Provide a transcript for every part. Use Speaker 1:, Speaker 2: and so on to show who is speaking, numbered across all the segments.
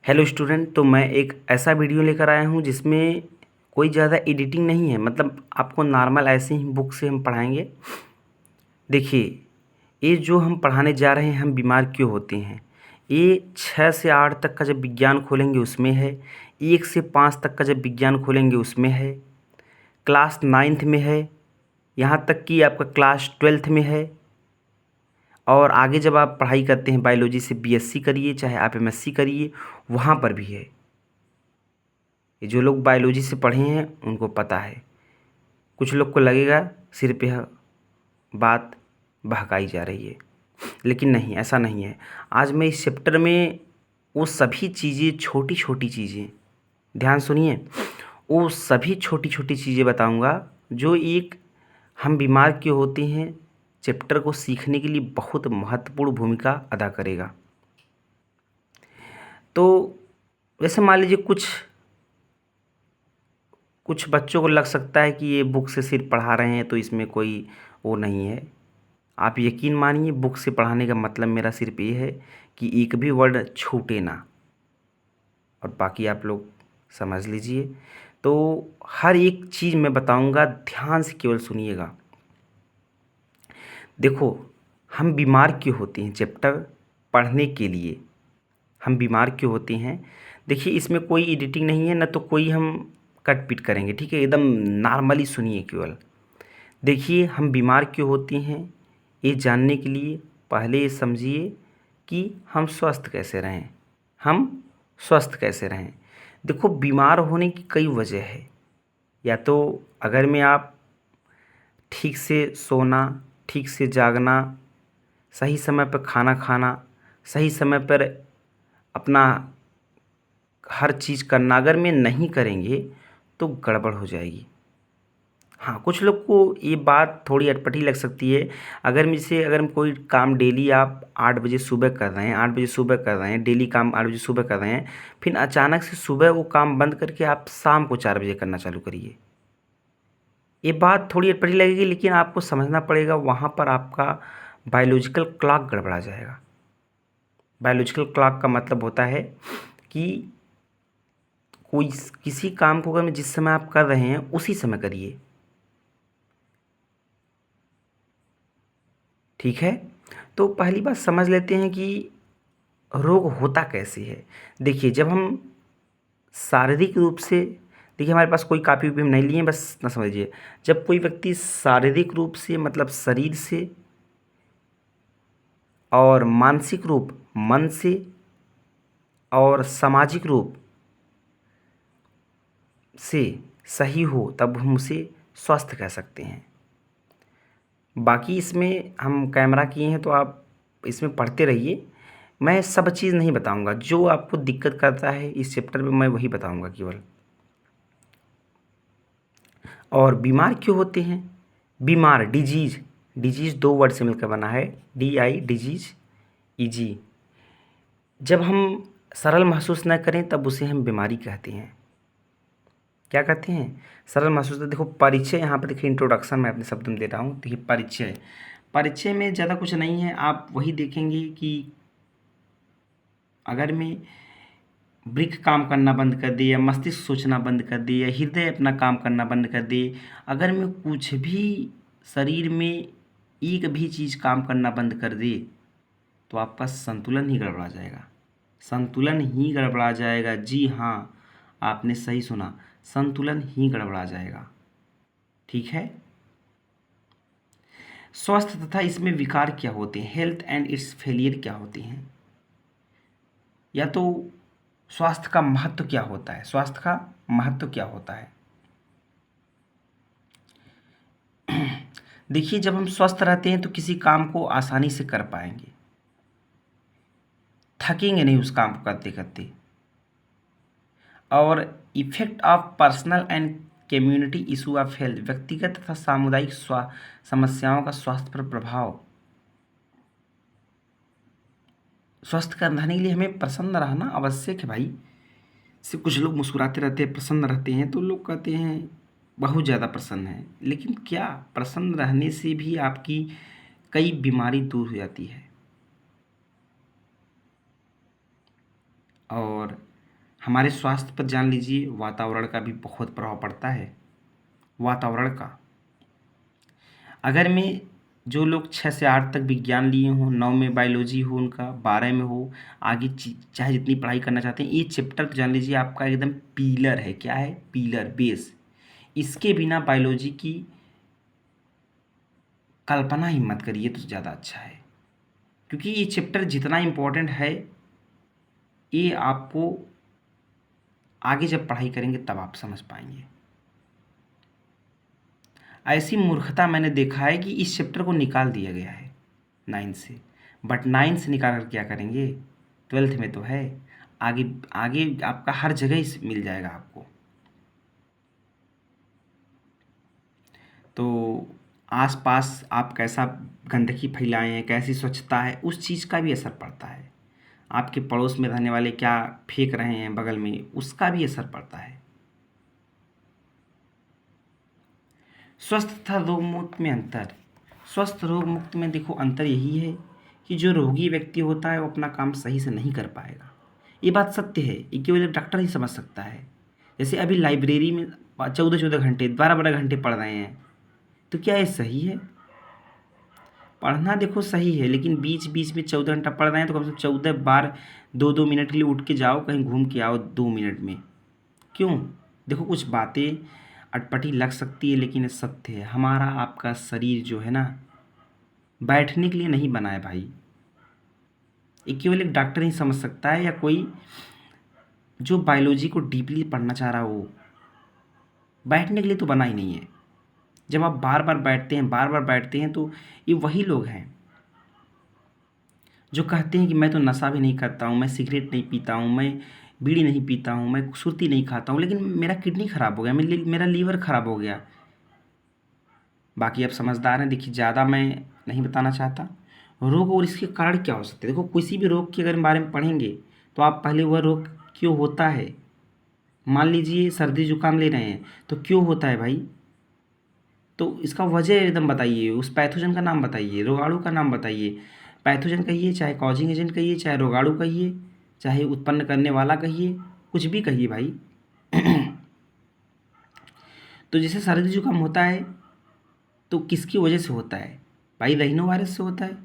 Speaker 1: Hello student. तो मैं एक ऐसा वीडियो लेकर आया हूँ जिसमें कोई ज़्यादा एडिटिंग नहीं है। मतलब आपको नॉर्मल ऐसे ही बुक से हम पढ़ाएंगे। देखिए, ये जो हम पढ़ाने जा रहे हैं, हम बीमार क्यों होते हैं, ये 6 से 8 तक का जब विज्ञान खोलेंगे उसमें है, 1 से 5 तक का जब विज्ञान खोलेंगे उसमें है, क्लास 9th में है, यहाँ तक कि आपका क्लास 12th में है। और आगे जब आप पढ़ाई करते हैं बायोलॉजी से, बीएससी करिए चाहे आप एमएससी करिए, वहाँ पर भी है। ये जो लोग बायोलॉजी से पढ़े हैं उनको पता है। कुछ लोग को लगेगा सिर्फ यह बात बहकाई जा रही है, लेकिन नहीं, ऐसा नहीं है। आज मैं इस चैप्टर में वो सभी चीज़ें, छोटी छोटी चीज़ें, ध्यान सुनिए, वो सभी छोटी छोटी चीज़ें बताऊंगा जो एक हम बीमार क्यों होते हैं चैप्टर को सीखने के लिए बहुत महत्वपूर्ण भूमिका अदा करेगा। तो वैसे मान लीजिए कुछ कुछ बच्चों को लग सकता है कि ये बुक से सिर्फ पढ़ा रहे हैं तो इसमें कोई वो नहीं है। आप यकीन मानिए, बुक से पढ़ाने का मतलब मेरा सिर्फ ये है कि एक भी वर्ड छूटे ना, और बाकी आप लोग समझ लीजिए। तो हर एक चीज़ मैं बताऊंगा, ध्यान से केवल सुनिएगा। देखो, हम बीमार क्यों होते हैं चैप्टर पढ़ने के लिए, हम बीमार क्यों होते हैं। देखिए, इसमें कोई एडिटिंग नहीं है, ना तो कोई हम कट पिट करेंगे, ठीक है। एकदम नॉर्मली सुनिए केवल। देखिए, हम बीमार क्यों होते हैं ये जानने के लिए पहले ये समझिए कि हम स्वस्थ कैसे रहें, हम स्वस्थ कैसे रहें। देखो, बीमार होने की कई वजह है। या तो अगर में आप ठीक से सोना, ठीक से जागना, सही समय पर खाना खाना, सही समय पर अपना हर चीज़ करना, अगर में नहीं करेंगे तो गड़बड़ हो जाएगी। हाँ, कुछ लोग को ये बात थोड़ी अटपटी लग सकती है। अगर हम कोई काम डेली आप 8 बजे सुबह कर रहे हैं, 8 बजे सुबह कर रहे हैं, डेली काम 8 बजे सुबह कर रहे हैं, फिर अचानक से सुबह वो काम बंद करके आप शाम को 4 बजे करना चालू करिए। ये बात थोड़ी अटपटी लगेगी, लेकिन आपको समझना पड़ेगा, वहाँ पर आपका बायोलॉजिकल क्लॉक गड़बड़ा जाएगा। बायोलॉजिकल क्लॉक का मतलब होता है कि कोई किसी काम को अगर जिस समय आप कर रहे हैं उसी समय करिए, ठीक है। तो पहली बात समझ लेते हैं कि रोग होता कैसे है। देखिए, जब हम शारीरिक रूप से, देखिए हमारे पास कोई कापी भी हम नहीं लिए हैं, बस ना समझिए। जब कोई व्यक्ति शारीरिक रूप से, मतलब शरीर से, और मानसिक रूप मन से, और सामाजिक रूप से सही हो, तब हम उसे स्वस्थ कह सकते हैं। बाकी इसमें हम कैमरा किए हैं तो आप इसमें पढ़ते रहिए। मैं सब चीज़ नहीं बताऊंगा, जो आपको दिक्कत करता है इस चैप्टर में मैं वही बताऊंगा केवल। और बीमार क्यों होते हैं, बीमार, डिजीज, डिजीज 2 वर्ड से मिलकर बना है, DI, डिजीज, EG। जब हम सरल महसूस न करें तब उसे हम बीमारी कहते हैं। क्या कहते हैं, सरल महसूस। देखो, परिचय यहाँ पर देखिए, इंट्रोडक्शन मैं अपने शब्द में दे रहा हूँ। देखिए, परिचय, परिचय में ज़्यादा कुछ नहीं है। आप वही देखेंगे कि अगर मैं वृक्क काम करना बंद कर दे, या मस्तिष्क सोचना बंद कर दे, या हृदय अपना काम करना बंद कर दे, अगर मैं कुछ भी शरीर में एक भी चीज़ काम करना बंद कर दे, तो आपका संतुलन ही गड़बड़ा जाएगा। संतुलन ही गड़बड़ा जाएगा, जी हाँ, आपने सही सुना, संतुलन ही गड़बड़ा जाएगा, ठीक है। स्वस्थ तथा इसमें विकार क्या होते हैं, हेल्थ एंड इट्स फेलियर क्या होते हैं, या तो स्वास्थ्य का महत्व क्या होता है, स्वास्थ्य का महत्व क्या होता है। देखिए, जब हम स्वस्थ रहते हैं तो किसी काम को आसानी से कर पाएंगे, थकेंगे नहीं उस काम को करते करते। और effect of personal and community issue of health, व्यक्तिगत तथा सामुदायिक समस्याओं का स्वास्थ्य पर प्रभाव। स्वस्थ रहने के लिए हमें प्रसन्न रहना आवश्यक है भाई। से कुछ लोग मुस्कुराते रहते हैं, प्रसन्न रहते हैं, तो लोग कहते हैं बहुत ज़्यादा प्रसन्न है, लेकिन क्या प्रसन्न रहने से भी आपकी कई बीमारी दूर हो जाती है। और हमारे स्वास्थ्य पर जान लीजिए वातावरण का भी बहुत प्रभाव पड़ता है। वातावरण का, अगर मैं जो लोग 6 से 8 तक विज्ञान लिए हों, 9 में बायोलॉजी हो उनका, 12 में हो, आगे चाहे जितनी पढ़ाई करना चाहते हैं, ये चैप्टर तो जान लीजिए आपका एकदम पिलर है। क्या है? Pillar, base. इसके बिना बायोलॉजी की कल्पना ही मत करिए तो ज़्यादा अच्छा है, क्योंकि ये चैप्टर जितना इम्पोर्टेंट है, ये आपको आगे जब पढ़ाई करेंगे तब आप समझ पाएंगे। ऐसी मूर्खता मैंने देखा है कि इस चैप्टर को निकाल दिया गया है 9 से, बट 9 से निकाल कर क्या करेंगे? 12th में तो है, आगे आगे आपका हर जगह ही मिल जाएगा आपको। तो आसपास आप कैसा गंदगी फैलाए हैं, कैसी स्वच्छता है, उस चीज़ का भी असर पड़ता है। आपके पड़ोस में रहने वाले क्या फेंक रहे हैं बगल में, उसका भी असर पड़ता है। स्वस्थ तथा रोग मुक्त में अंतर। स्वस्थ रोग मुक्त में देखो अंतर यही है कि जो रोगी व्यक्ति होता है वो अपना काम सही से नहीं कर पाएगा। ये बात सत्य है, ये केवल एक डॉक्टर ही समझ सकता है। जैसे अभी लाइब्रेरी में 14-14 घंटे, 12-12 घंटे पढ़ रहे हैं, तो क्या ये सही है? पढ़ना देखो सही है, लेकिन बीच बीच में 14 घंटा पढ़ रहे हैं तो कम से कम 14 बार 2-2 मिनट के लिए उठ के जाओ, कहीं घूम के आओ 2 मिनट में। क्यों? देखो कुछ बातें अटपटी लग सकती है, लेकिन ये सत्य है। हमारा आपका शरीर जो है ना, बैठने के लिए नहीं बना है भाई। ये केवल एक डॉक्टर ही समझ सकता है, या कोई जो बायोलॉजी को डीपली पढ़ना चाह रहा हो। बैठने के लिए तो बना ही नहीं है। जब आप बार बार बैठते हैं, बार बार बैठते हैं, तो ये वही लोग हैं जो कहते हैं कि मैं तो नशा भी नहीं करता हूँ, मैं सिगरेट नहीं पीता हूँ, मैं बीड़ी नहीं पीता हूँ, मैं सुर्ती नहीं खाता हूँ, लेकिन मेरा किडनी ख़राब हो गया, मेरा लीवर ख़राब हो गया। बाकी आप समझदार हैं, देखिए ज़्यादा मैं नहीं बताना चाहता। रोग और इसके कारण क्या हो सकते हैं, देखो किसी भी रोग के अगर बारे में पढ़ेंगे तो आप पहले वह रोग क्यों होता है। मान लीजिए सर्दी जुकाम ले रहे हैं, तो क्यों होता है भाई, तो इसका वजह एकदम बताइए, उस पैथोजन का नाम बताइए, रोगाणु का नाम बताइए। पैथोजन कहिए, चाहे कॉजिंग एजेंट कहिए, चाहे रोगाणु कहिए, चाहे उत्पन्न करने वाला कहिए, कुछ भी कहिए भाई। तो जैसे सर्दी जुकाम होता है तो किसकी वजह से होता है भाई? राइनो वायरस से होता है।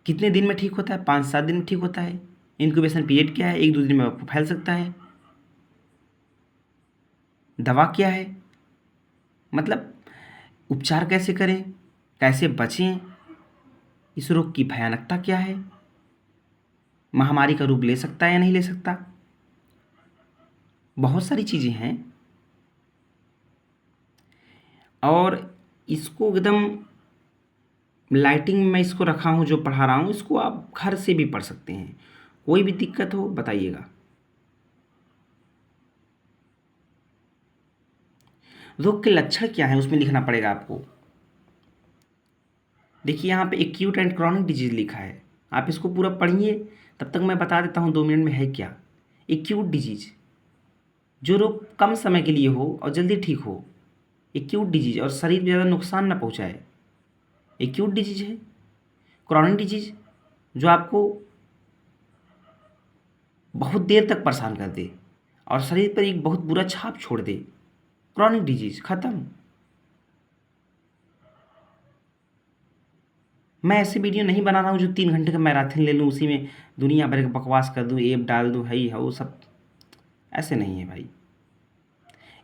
Speaker 1: कितने दिन में ठीक होता है? 5-7 दिन में ठीक होता है। इंक्यूबेशन पीरियड क्या है? 1-2 दिन में आपको फैल सकता है। दवा क्या है, मतलब उपचार कैसे करें, कैसे बचें, इस रोग की भयानकता क्या है, महामारी का रूप ले सकता है या नहीं ले सकता, बहुत सारी चीज़ें हैं। और इसको एकदम लाइटिंग में मैं इसको रखा हूँ, जो पढ़ा रहा हूँ, इसको आप घर से भी पढ़ सकते हैं। कोई भी दिक्कत हो बताइएगा। रोग के लक्षण क्या है उसमें लिखना पड़ेगा आपको। देखिए यहाँ पे एक्यूट एंड क्रॉनिक डिजीज लिखा है, आप इसको पूरा पढ़िए, तब तक मैं बता देता हूँ 2 मिनट में है क्या। एक्यूट डिजीज, जो रोग कम समय के लिए हो और जल्दी ठीक हो, एक्यूट डिजीज, और शरीर में ज़्यादा नुकसान ना पहुँचाए, एक्यूट डिजीज है। क्रॉनिक डिजीज, जो आपको बहुत देर तक परेशान कर दे और शरीर पर एक बहुत बुरा छाप छोड़ दे, क्रॉनिक डिजीज खत्म। मैं ऐसे वीडियो नहीं बना रहा हूँ जो 3 घंटे का मैराथन ले लूँ, उसी में दुनिया भर का बकवास कर दूँ, ऐप डाल दूँ, है वो सब ऐसे नहीं है भाई।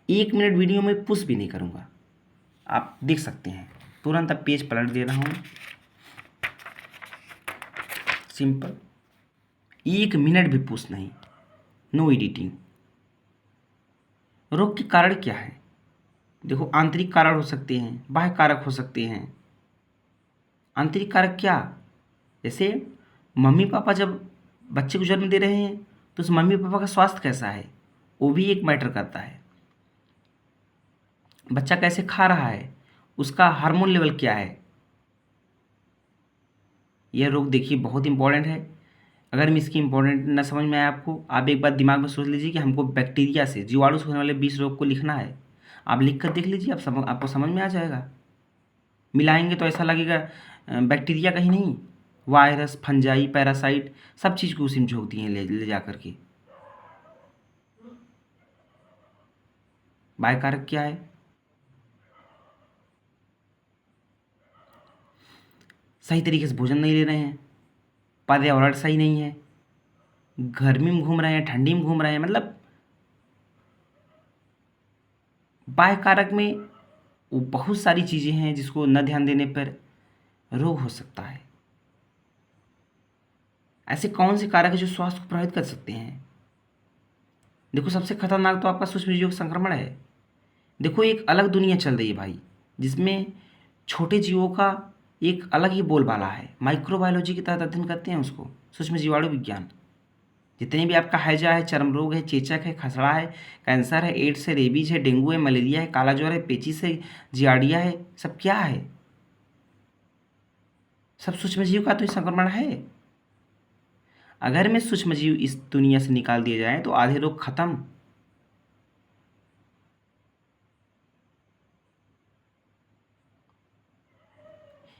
Speaker 1: 1 मिनट वीडियो में पुश भी नहीं करूँगा, आप देख सकते हैं। तुरंत अब पेज पलट दे रहा हूँ, सिंपल, 1 मिनट भी पुश नहीं, नो एडिटिंग। रोग के कारण क्या है? देखो आंतरिक कारण हो सकते हैं, बाह्य कारक हो सकते हैं। आंतरिक कारक क्या? जैसे मम्मी पापा जब बच्चे को जन्म दे रहे हैं तो उस मम्मी पापा का स्वास्थ्य कैसा है, वो भी एक मैटर करता है। बच्चा कैसे खा रहा है, उसका हार्मोन लेवल क्या है, यह रोग देखिए बहुत इंपॉर्टेंट है। अगर मैं इसकी इंपॉर्टेंट ना समझ में आए आपको, आप एक बात दिमाग में सोच लीजिए कि हमको बैक्टीरिया से, जीवाणु से होने वाले 20 रोग को लिखना है। आप लिख कर देख लीजिए, आपको समझ में आ जाएगा। मिलाएंगे तो ऐसा लगेगा बैक्टीरिया कहीं नहीं, वायरस, फंजाई, पैरासाइट, सब चीज़ को उसी में झोंक दिए ले जा करके। बाह्य कारक क्या है? सही तरीके से भोजन नहीं ले रहे हैं, पर्यावरण सही नहीं है, गर्मी में घूम रहे हैं, ठंडी में घूम रहे हैं, मतलब बाह्य कारक में वो बहुत सारी चीज़ें हैं जिसको न ध्यान देने पर रोग हो सकता है। ऐसे कौन से कारक है जो स्वास्थ्य को प्रभावित कर सकते हैं? देखो, सबसे खतरनाक तो आपका सूक्ष्म जीवों का संक्रमण है। देखो, एक अलग दुनिया चल रही है भाई, जिसमें छोटे जीवों का एक अलग ही बोलबाला है। माइक्रोबायोलॉजी के तहत अध्ययन करते हैं उसको, सूक्ष्म जीवाणु विज्ञान। जितने भी आपका हैजा है, चर्म रोग है, चेचक है, खसरा है, कैंसर है, एड्स है, रेबीज है, डेंगू है, मलेरिया है, काला ज्वर है, पेचिस है, जियार्डिया है, सब क्या है? सब सूक्ष्म जीव का तो ये संक्रमण है। अगर में सूक्ष्म जीव इस दुनिया से निकाल दिए जाए तो आधे रोग खत्म।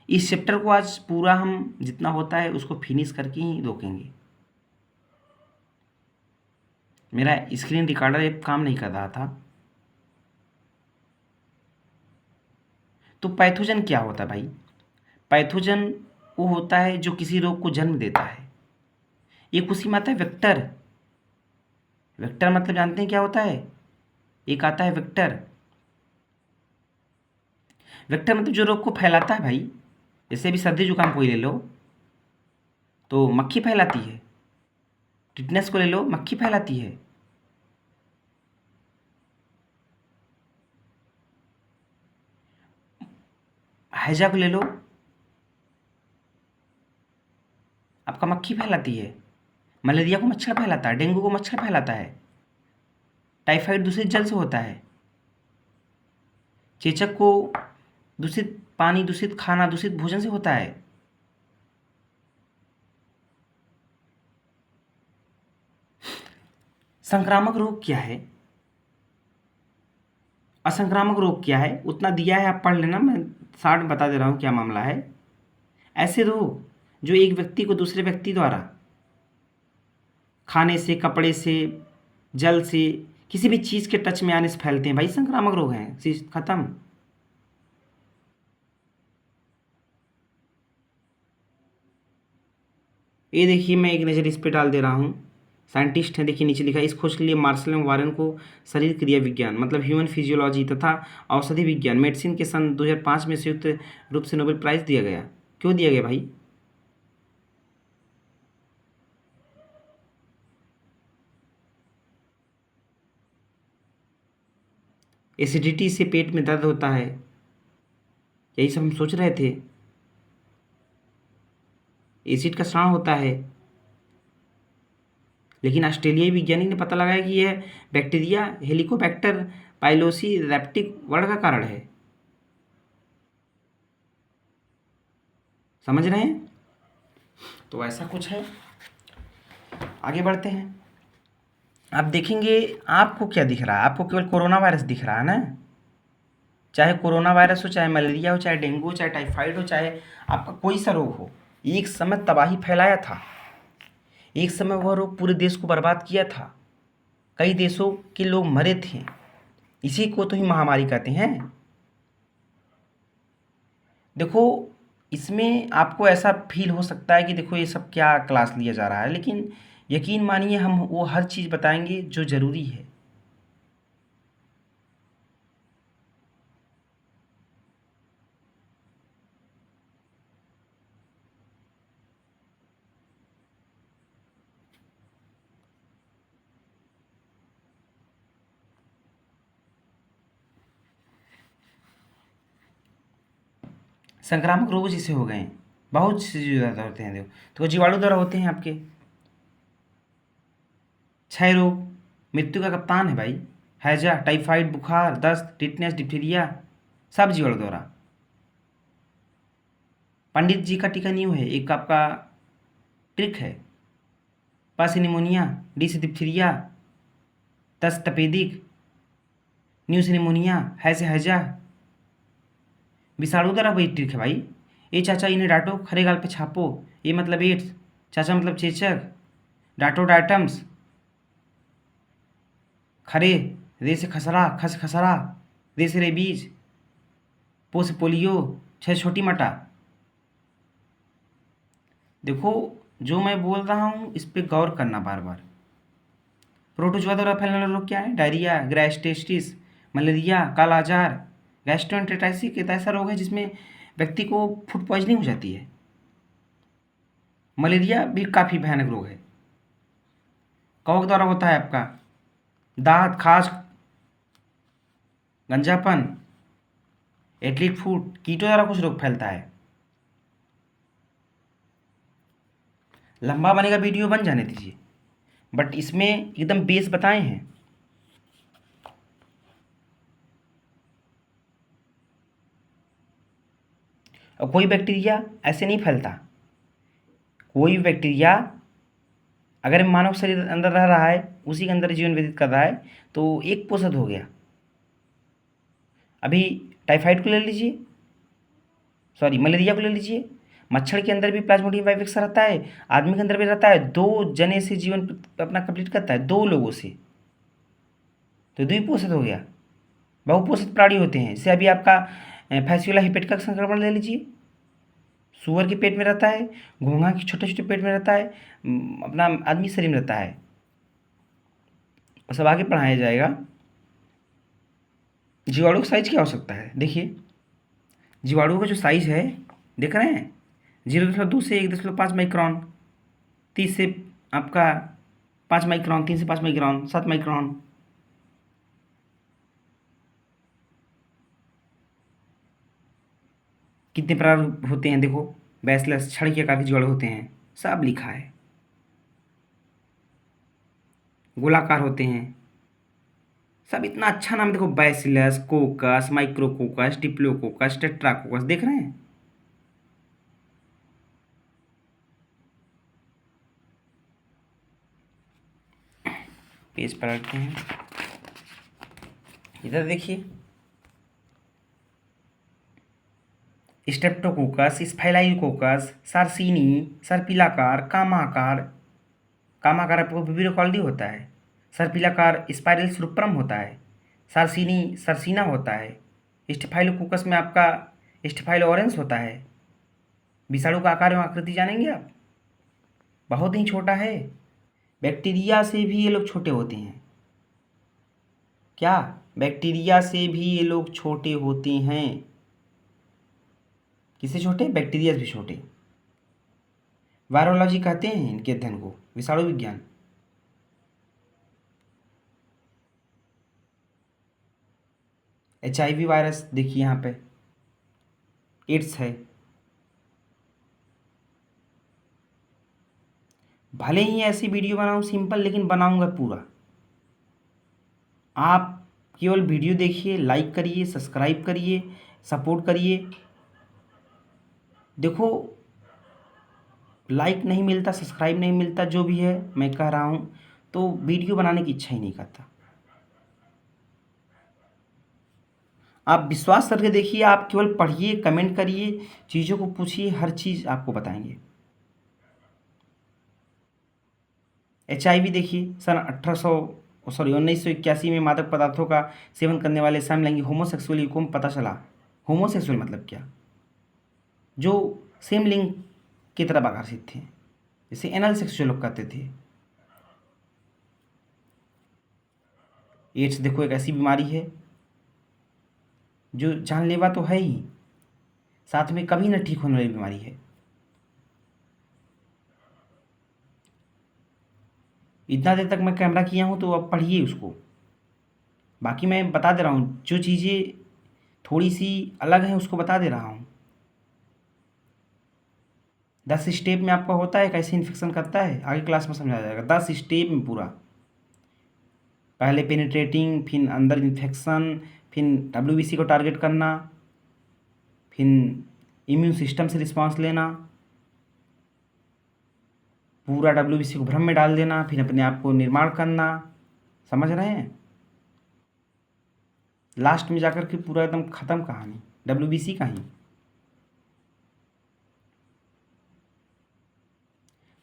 Speaker 1: इस चैप्टर को आज पूरा हम जितना होता है उसको फिनिश करके ही रोकेंगे। मेरा स्क्रीन रिकॉर्डर ऐप काम नहीं कर रहा था। तो पैथोजन क्या होता है भाई? पैथोजन वो होता है जो किसी रोग को जन्म देता है। एक उसी में आता है वेक्टर। वेक्टर मतलब जानते हैं क्या होता है? एक आता है वेक्टर। वेक्टर मतलब जो रोग को फैलाता है भाई। जैसे अभी सर्दी जुकाम को ही ले लो तो मक्खी फैलाती है। टिटनेस को ले लो, मक्खी फैलाती है। हैजा को ले लो, आपका मक्खी फैलाती है। मलेरिया को मच्छर फैलाता है, डेंगू को मच्छर फैलाता है, टाइफाइड दूषित जल से होता है, चेचक को दूषित पानी, दूषित खाना, दूषित भोजन से होता है। संक्रामक रोग क्या है, असंक्रामक रोग क्या है, उतना दिया है, आप पढ़ लेना। मैं शॉर्ट में बता दे रहा हूँ क्या मामला है। ऐसे रोग जो एक व्यक्ति को दूसरे व्यक्ति द्वारा खाने से, कपड़े से, जल से, किसी भी चीज़ के टच में आने से फैलते हैं भाई, संक्रामक रोग हैं। खत्म। ये देखिए, मैं एक नज़र इस पे डाल दे रहा हूँ। साइंटिस्ट हैं, देखिए नीचे लिखा है, इस खोज के लिए मार्शल एवं वारेन को शरीर क्रिया विज्ञान मतलब ह्यूमन फिजियोलॉजी तथा औषधि विज्ञान मेडिसिन के सन 2005 में संयुक्त रूप से नोबेल प्राइज़ दिया गया। क्यों दिया गया भाई? एसिडिटी से पेट में दर्द होता है, यही सब हम सोच रहे थे। एसिड का स्राव होता है, लेकिन ऑस्ट्रेलियाई वैज्ञानिक ने पता लगाया कि यह बैक्टीरिया हेलिकोबैक्टर पाइलोसी रैप्टिक वर्ड का कारण है। समझ रहे हैं? तो ऐसा कुछ है। आगे बढ़ते हैं। आप देखेंगे, आपको क्या दिख रहा है? आपको केवल कोरोना वायरस दिख रहा है ना। चाहे कोरोना वायरस हो, चाहे मलेरिया हो, चाहे डेंगू हो, चाहे टाइफाइड हो, चाहे आपका कोई सा रोग हो, एक समय तबाही फैलाया था। एक समय वह रोग पूरे देश को बर्बाद किया था। कई देशों के लोग मरे थे। इसी को तो ही महामारी कहते हैं। देखो, इसमें आपको ऐसा फील हो सकता है कि देखो ये सब क्या क्लास लिया जा रहा है, लेकिन यकीन मानिए हम वो हर चीज़ बताएंगे जो ज़रूरी है। संक्रामक रोग जिसे हो गए हैं, बहुत से ज़्यादा होते हैं। देखो, तो जीवाणु द्वारा होते हैं आपके। क्षय रोग मृत्यु का कप्तान है भाई। हैजा, टाइफाइड, बुखार, दस्त, टिटनेस, डिप्थीरिया, सब जीवाणु द्वारा। पंडित जी का टीका न्यू है, एक आपका ट्रिक है। प से निमोनिया, डी से डिप्थीरिया, दस्त तपेदिक, न्यू से निमोनिया, है से हैजा। विषाणु द्वारा वही ट्रिक है भाई। ए चाचा इन्हें डांटो, खरे गाल पे छापो, ये मतलब एड्स, चाचा मतलब चेचक, डांटो डायटम्स, खरे रे से खसरा, खस खसरा, रे से रेबीज, पो से पोलियो, छ छोटी मटा। देखो, जो मैं बोल रहा हूँ इस पे गौर करना बार बार। प्रोटोजुआ द्वारा फैलने वाले रोग क्या है? डायरिया, गैस्ट्रेटिस, मलेरिया, कालाजार। गैस्ट्रोएंटेराइटिस एक ऐसा रोग है जिसमें व्यक्ति को फूड पॉइजनिंग हो जाती है। मलेरिया भी काफ़ी भयानक रोग है। कवक द्वारा होता है आपका दांत, खाज, गंजापन, एथलीट फूट। कीटों द्वारा कुछ रोग फैलता है। लंबा बनेगा वीडियो, बन जाने दीजिए, बट इसमें एकदम बेस बताए हैं। और कोई बैक्टीरिया ऐसे नहीं फैलता। कोई भी बैक्टीरिया अगर मानव शरीर अंदर रह रहा है, उसी के अंदर जीवन व्यतीत कर रहा है, तो एक पोषक हो गया। अभी टाइफाइड को ले लीजिए, सॉरी मलेरिया को ले लीजिए। मच्छर के अंदर भी प्लाज्मोडियम वाइवेक्स रहता है, आदमी के अंदर भी रहता है। 2 जने से जीवन अपना कंप्लीट करता है, 2 लोगों से, तो द्विपोषित हो गया। बहुपोषित प्राणी होते हैं, जैसे अभी आपका फैसियोला हिपेट का संक्रमण ले लीजिए, सुअर के पेट में रहता है, घोंघा के छोटे छोटे पेट में रहता है, अपना आदमी शरीर में रहता है। और सब आगे पढ़ाया जाएगा। जीवाणु का साइज क्या हो सकता है? देखिए, जीवाणु का जो साइज है, देख रहे हैं, 0.2 से 1.5 माइक्रॉन, 30 से आपका 5 माइक्रॉन, 3 से 5 माइक्रॉन, 7 माइक्रॉन। कितने प्रकार होते हैं देखो, बैसिलस, छड़ के आकार के जीवाणु होते हैं, सब लिखा है। गोलाकार होते हैं सब। इतना अच्छा नाम देखो, बैसिलस, कोकस, माइक्रोकोकस, डिप्लोकोकस, टेट्राकोकस, देख रहे हैं। पेज पलटते हैं, इधर देखिए, स्ट्रेप्टोकोकस, स्फाइलाइकोकस, सार्सिनी, सर्पिलाकार, कामाकार। कामाकार आपको वीडियो क्वालिटी होता है। सर्पिलाकार स्पाइरल सुप्रम होता है। सार्सिनी सरसीना होता है। स्टेफाइलोकोकस में आपका स्टेफाइलोरेंस होता है। विषाणु का आकार एवं आकृति जानेंगे आप? बहुत ही छोटा है। बैक्टीरिया से भी ये लोग छोटे होते हैं। क्या? बैक्टीरिया से भी ये लोग छोटे होते हैं। किससे छोटे? बैक्टीरिया से भी छोटे। वायरोलॉजी कहते हैं इनके अध्ययन को, विषाणु विज्ञान। HIV वायरस देखिए यहाँ पे, एड्स है। भले ही ऐसी वीडियो बनाऊँ सिंपल, लेकिन बनाऊंगा पूरा। आप केवल वीडियो देखिए, लाइक करिए, सब्सक्राइब करिए, सपोर्ट करिए। देखो, लाइक नहीं मिलता, सब्सक्राइब नहीं मिलता, जो भी है मैं कह रहा हूँ, तो वीडियो बनाने की इच्छा ही नहीं करता। आप विश्वास करके देखिए, आप केवल पढ़िए, कमेंट करिए, चीज़ों को पूछिए, हर चीज़ आपको बताएंगे। HIV देखिए, सन 1981 में मादक पदार्थों का सेवन करने वाले समलैंगिक होमोसेक्सुअल युवकों को पता चला। होमोसेक्सुअल मतलब क्या? जो सेम लिंग की तरफ आकर्षित थे, जिसे एनल सेक्स जो लोग कहते थे। एड्स देखो, एक ऐसी बीमारी है जो जानलेवा तो है ही, साथ में कभी न ठीक होने वाली बीमारी है। इतना देर तक मैं कैमरा किया हूँ, तो अब पढ़िए उसको। बाकी मैं बता दे रहा हूँ, जो चीज़ें थोड़ी सी अलग हैं उसको बता दे रहा हूँ। 10 स्टेप में आपका होता है कैसे इन्फेक्शन करता है, आगे क्लास में समझाया जाएगा। 10 स्टेप में पूरा, पहले पेनिट्रेटिंग, फिर अंदर इन्फेक्शन, फिर WBC को टारगेट करना, फिर इम्यून सिस्टम से रिस्पांस लेना, पूरा WBC को भ्रम में डाल देना, फिर अपने आप को निर्माण करना। समझ रहे हैं? लास्ट में जाकर के पूरा एकदम ख़त्म कहानी WBC का ही।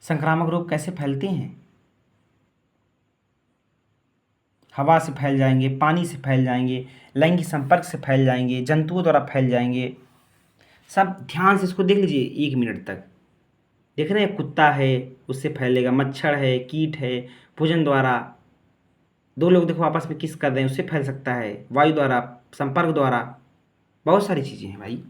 Speaker 1: संक्रामक रोग कैसे फैलते हैं? हवा से फैल जाएंगे, पानी से फैल जाएंगे, लैंगिक संपर्क से फैल जाएंगे, जंतुओं द्वारा फैल जाएंगे। सब ध्यान से इसको देख लीजिए 1 मिनट तक। देख रहे हैं, कुत्ता है उससे फैलेगा, मच्छर है, कीट है, भोजन द्वारा, दो लोग देखो आपस में किस कर रहे हैं उससे फैल सकता है, वायु द्वारा, संपर्क द्वारा, बहुत सारी चीज़ें हैं भाई।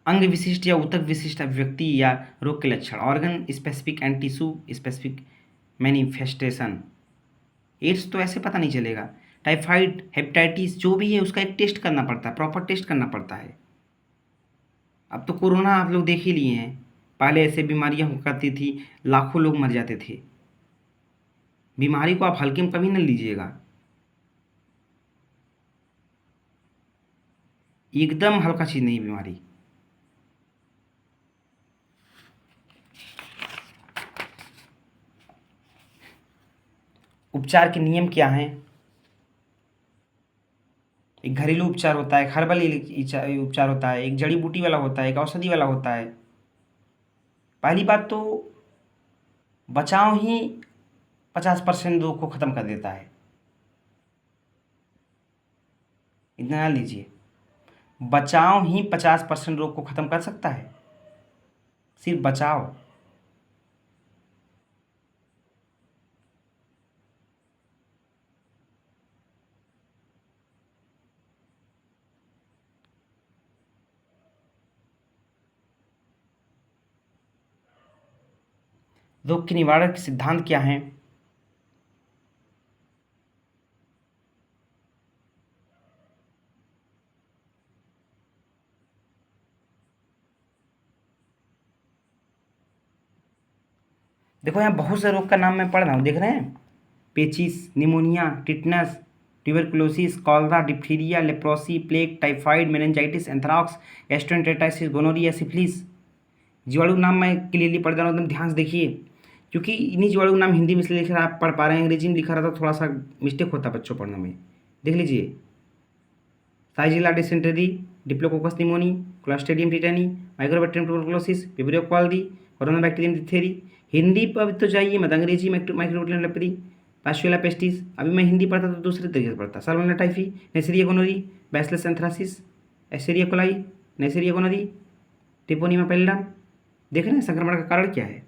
Speaker 1: अंग विशिष्ट या ऊतक विशिष्ट अभिव्यक्ति या रोग के लक्षण, organ specific and tissue specific manifestation. AIDS तो ऐसे पता नहीं चलेगा। टाइफाइड, हेपेटाइटिस जो भी है उसका एक टेस्ट करना पड़ता है, प्रॉपर टेस्ट करना पड़ता है। अब तो कोरोना आप लोग देख ही लिए हैं, पहले ऐसे बीमारियां हुआ करती थी, लाखों लोग मर जाते थे। बीमारी को आप हल्के में कभी न लीजिएगा, एकदम हल्का चीज़ नहीं बीमारी। उपचार के नियम क्या हैं? एक घरेलू उपचार होता है, एक हर्बल उपचार होता है, एक जड़ी बूटी वाला होता है, एक औषधि वाला होता है। पहली बात तो बचाव ही 50% रोग को ख़त्म कर देता है, इतना जान लीजिए। बचाव ही 50% रोग को ख़त्म कर सकता है, सिर्फ बचाव। रोग के निवारण के सिद्धांत क्या हैं? देखो यहाँ बहुत से रोग का नाम मैं पढ़ रहा हूँ, देख रहे हैं, पेचिस, pneumonia, tetanus, tuberculosis, cholera, diphtheria, leprosy, plague, typhoid, meningitis, anthrax, gastroenteritis, gonorrhoea, syphilis. जीवाणु नाम मैं क्लियरली पढ़ रहा हूँ, एकदम ध्यान से देखिए, क्योंकि इन्हीं जीवाणु नाम हिंदी में इसलिए लिख रहा आप पढ़ पा रहे हैं, अंग्रेजी में लिखा रहा था थोड़ा सा मिस्टेक होता बच्चों पढ़ने में। देख लीजिए, shigella dysentery, diplococcus pneumoniae, clostridium tetani, mycobacterium tuberculosis, vibrio cholerae, corynebacterium diphtheriae. Hindi पर तो जाइए मत, अंग्रेजी माइक्रोबैक्टीरियम लेप्री, पास्चुला पेस्टिस। अभी मैं हिंदी पढ़ता तो दूसरे तरीके से पढ़ता, salmonella typhi, neisseria gonorrhoeae, bacillus anthracis, escherichia coli, neisseria gonorrhoeae, treponema pallidum. देख रहे हैं संक्रमण का कारण क्या है?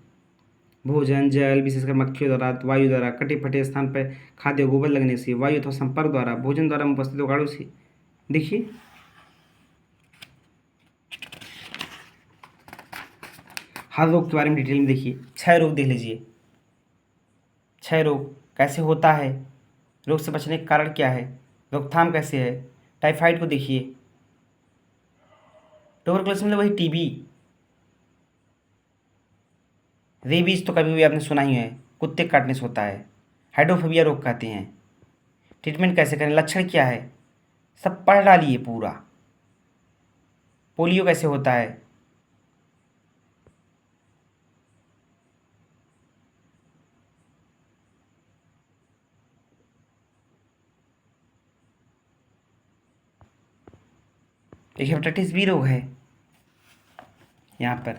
Speaker 1: भोजन, जल, विशेषकर मक्खियों द्वारा, वायु द्वारा, कटे फटे स्थान पर खाद्य गोबर लगने से, वायु अथवा संपर्क द्वारा, भोजन द्वारा उपस्थित रोगाणु से। देखिए, हर रोग के बारे में डिटेल में देखिए। 6 रोग देख लीजिए, 6 रोग कैसे होता है, रोग से बचने का कारण क्या है, रोकथाम कैसे है। टाइफाइड को देखिए, ट्यूबरकुलोसिस मतलब वही टीबी। रेबीज तो कभी भी आपने सुना ही है, कुत्ते काटने से होता है। हाइड्रोफोबिया रोग कहते हैं। ट्रीटमेंट कैसे करें, लक्षण क्या है, सब पढ़ डालिए पूरा। पोलियो कैसे होता है, एक हेपेटाइटिस बी रोग है यहाँ पर,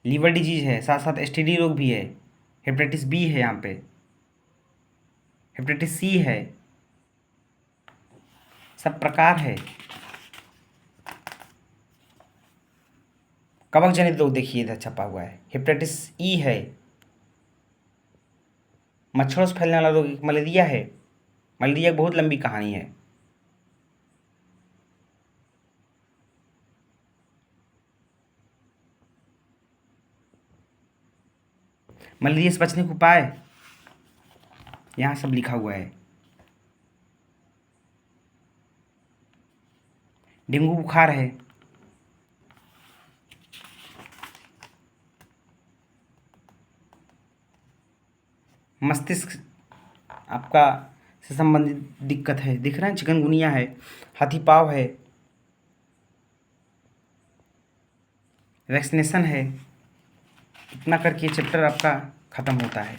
Speaker 1: लीवर डिजीज है, साथ साथ एसटीडी रोग भी है, हेपेटाइटिस बी है यहाँ पे, हेपेटाइटिस सी है, सब प्रकार है। कवक जनित रोग देखिए इधर छपा हुआ है, हेपेटाइटिस ई है, मच्छरों से फैलने वाला रोग मलेरिया है। मलेरिया बहुत लंबी कहानी है। मलेरिया से बचने के उपाय यहाँ सब लिखा हुआ है। डेंगू बुखार है, मस्तिष्क आपका से संबंधित दिक्कत है, दिख रहा है, चिकनगुनिया है, हाथी पाँव है, वैक्सीनेशन है। इतना करके चैप्टर आपका ख़त्म होता है।